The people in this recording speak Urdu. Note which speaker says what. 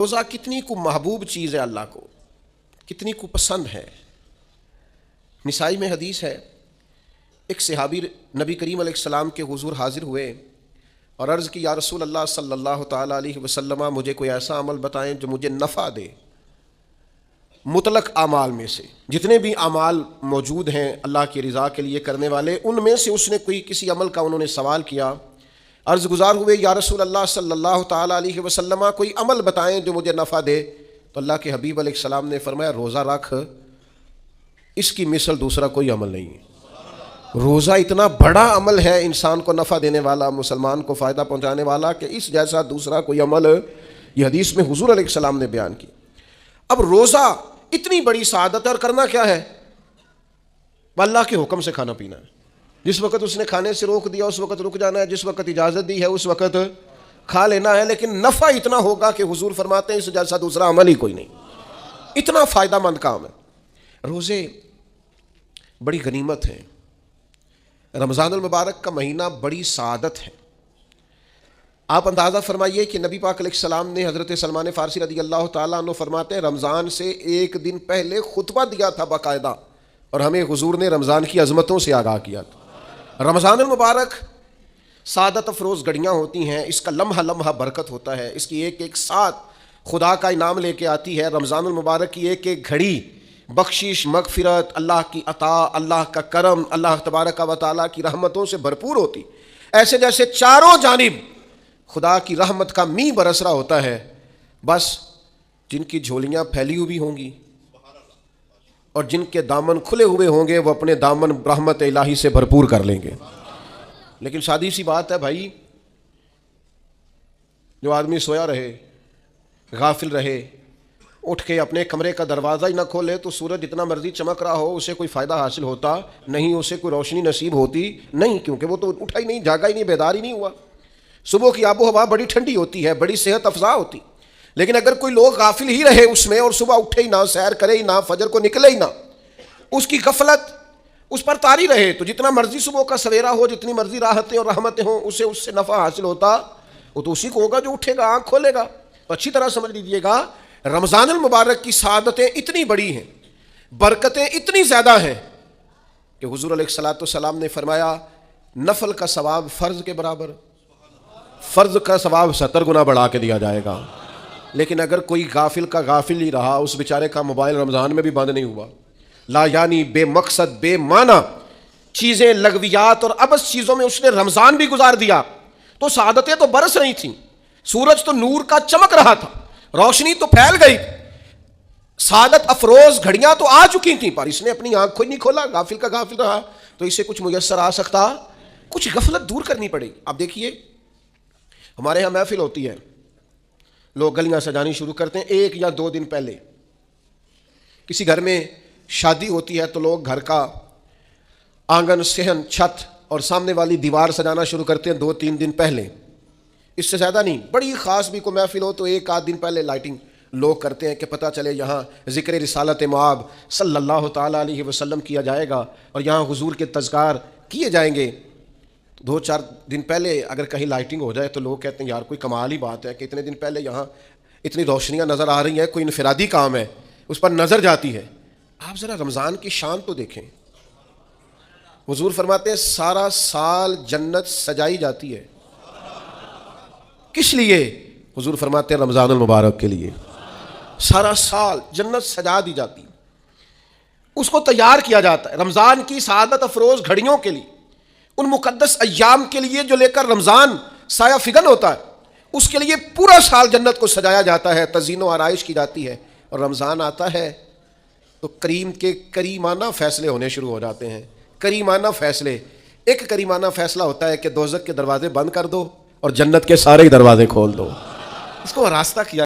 Speaker 1: روزہ کتنی کو محبوب چیز ہے اللہ کو، کتنی کو پسند ہے۔ نسائی میں حدیث ہے، ایک صحابی نبی کریم علیہ السلام کے حضور حاضر ہوئے اور عرض کی، یا رسول اللہ صلی اللہ تعالیٰ علیہ وسلم، مجھے کوئی ایسا عمل بتائیں جو مجھے نفع دے۔ مطلق اعمال میں سے جتنے بھی اعمال موجود ہیں اللہ کی رضا کے لیے کرنے والے، ان میں سے اس نے کسی عمل کا انہوں نے سوال کیا۔ عرض گزار ہوئے، یا رسول اللہ صلی اللہ تعالیٰ علیہ وسلم، کوئی عمل بتائیں جو مجھے نفع دے۔ تو اللہ کے حبیب علیہ السلام نے فرمایا، روزہ رکھ، اس کی مثل دوسرا کوئی عمل نہیں ہے۔ روزہ اتنا بڑا عمل ہے انسان کو نفع دینے والا، مسلمان کو فائدہ پہنچانے والا، کہ اس جیسا دوسرا کوئی عمل یہ حدیث میں حضور علیہ السلام نے بیان کی۔ اب روزہ اتنی بڑی سعادت ہے، اور کرنا کیا ہے؟ اللہ کے حکم سے کھانا پینا ہے۔ جس وقت اس نے کھانے سے روک دیا اس وقت رک جانا ہے، جس وقت اجازت دی ہے اس وقت کھا لینا ہے، لیکن نفع اتنا ہوگا کہ حضور فرماتے ہیں اس جیسا دوسرا عمل ہی کوئی نہیں۔ اتنا فائدہ مند کام ہے۔ روزے بڑی غنیمت ہے۔ رمضان المبارک کا مہینہ بڑی سعادت ہے۔ آپ اندازہ فرمائیے کہ نبی پاک علیہ السلام نے حضرت سلمان فارسی رضی اللہ تعالیٰ عنہ فرماتے ہیں، رمضان سے ایک دن پہلے خطبہ دیا تھا باقاعدہ، اور ہمیں حضور نے رمضان کی عظمتوں سے آگاہ کیا تھا۔ رمضان المبارک سعادت افروز گھڑیاں ہوتی ہیں، اس کا لمحہ لمحہ برکت ہوتا ہے، اس کی ایک ایک ساتھ خدا کا انعام لے کے آتی ہے۔ رمضان المبارک کی ایک ایک گھڑی بخشش، مغفرت، اللہ کی عطا، اللہ کا کرم، اللہ تبارک و تعالیٰ کی رحمتوں سے بھرپور ہوتی، ایسے جیسے چاروں جانب خدا کی رحمت کا می برس رہا ہوتا ہے۔ بس جن کی جھولیاں پھیلی ہوئی ہوں گی اور جن کے دامن کھلے ہوئے ہوں گے، وہ اپنے دامن رحمت الہی سے بھرپور کر لیں گے۔ لیکن سادی سی بات ہے بھائی، جو آدمی سویا رہے، غافل رہے، اٹھ کے اپنے کمرے کا دروازہ ہی نہ کھولے، تو سورج جتنا مرضی چمک رہا ہو اسے کوئی فائدہ حاصل ہوتا نہیں، اسے کوئی روشنی نصیب ہوتی نہیں، کیونکہ وہ تو اٹھا ہی نہیں، جاگا ہی نہیں، بیدار ہی نہیں ہوا۔ صبح کی آب و ہوا بڑی ٹھنڈی ہوتی ہے، بڑی صحت افزا ہوتی، لیکن اگر کوئی لوگ غافل ہی رہے اس میں، اور صبح اٹھے ہی نہ، سیر کرے ہی نہ، فجر کو نکلے ہی نہ، اس کی غفلت اس پر طاری رہے، تو جتنا مرضی صبح کا سویرا ہو، جتنی مرضی راحتیں اور رحمتیں ہوں، اسے اس سے نفع حاصل ہوتا وہ تو اسی کو ہوگا جو اٹھے گا، آنکھ کھولے گا۔ تو اچھی طرح سمجھ لیجئے گا، رمضان المبارک کی سعادتیں اتنی بڑی ہیں، برکتیں اتنی زیادہ ہیں، کہ حضور علیہ السلام نے فرمایا، نفل کا ثواب فرض کے برابر، فرض کا ثواب 70 گنا بڑھا کے دیا جائے گا۔ لیکن اگر کوئی غافل کا غافل ہی رہا، اس بیچارے کا موبائل رمضان میں بھی بند نہیں ہوا، لا یعنی بے مقصد بے معنی چیزیں، لغویات اور عبث چیزوں میں اس نے رمضان بھی گزار دیا، تو سعادتیں تو برس رہی تھیں، سورج تو نور کا چمک رہا تھا، روشنی تو پھیل گئی، سعادت افروز گھڑیاں تو آ چکی تھیں، پر اس نے اپنی آنکھ کو نہیں کھولا، غافل کا غافل رہا، تو اسے کچھ میسر آ سکتا، کچھ غفلت دور کرنی پڑے گی۔ اب دیکھیے، ہمارے ہاں محفل ہوتی ہے، لوگ گلیاں سجانی شروع کرتے ہیں 1 یا 2 دن پہلے۔ کسی گھر میں شادی ہوتی ہے تو لوگ گھر کا آنگن، صحن، چھت اور سامنے والی دیوار سجانا شروع کرتے ہیں 2-3 دن پہلے، اس سے زیادہ نہیں۔ بڑی خاص بھی کوئی محفل ہو تو 1-8 دن پہلے لائٹنگ لوگ کرتے ہیں، کہ پتہ چلے یہاں ذکر رسالت مآب صلی اللہ تعالیٰ علیہ وسلم کیا جائے گا، اور یہاں حضور کے تذکار کیے جائیں گے۔ 2-4 دن پہلے اگر کہیں لائٹنگ ہو جائے تو لوگ کہتے ہیں، یار کوئی کمال ہی بات ہے کہ اتنے دن پہلے یہاں اتنی روشنیاں نظر آ رہی ہیں، کوئی انفرادی کام ہے، اس پر نظر جاتی ہے۔ آپ ذرا رمضان کی شان تو دیکھیں، حضور فرماتے ہیں سارا سال جنت سجائی جاتی ہے۔ کس لیے؟ حضور فرماتے ہیں رمضان المبارک کے لیے، سارا سال جنت سجا دی جاتی، اس کو تیار کیا جاتا ہے رمضان کی سعادت افروز گھڑیوں کے لیے، ان مقدس ایام کے لیے جو لے کر رمضان سایہ فگن ہوتا ہے، اس کے لیے پورا سال جنت کو سجایا جاتا ہے، تزئین و آرائش کی جاتی ہے، اور رمضان آتا ہے تو کریم کے کریمانہ فیصلے ہونے شروع ہو جاتے ہیں۔ کریمانہ فیصلے، ایک کریمانہ فیصلہ ہوتا ہے کہ دوزخ کے دروازے بند کر دو اور جنت کے سارے ہی دروازے کھول دو، اس کو راستہ کیا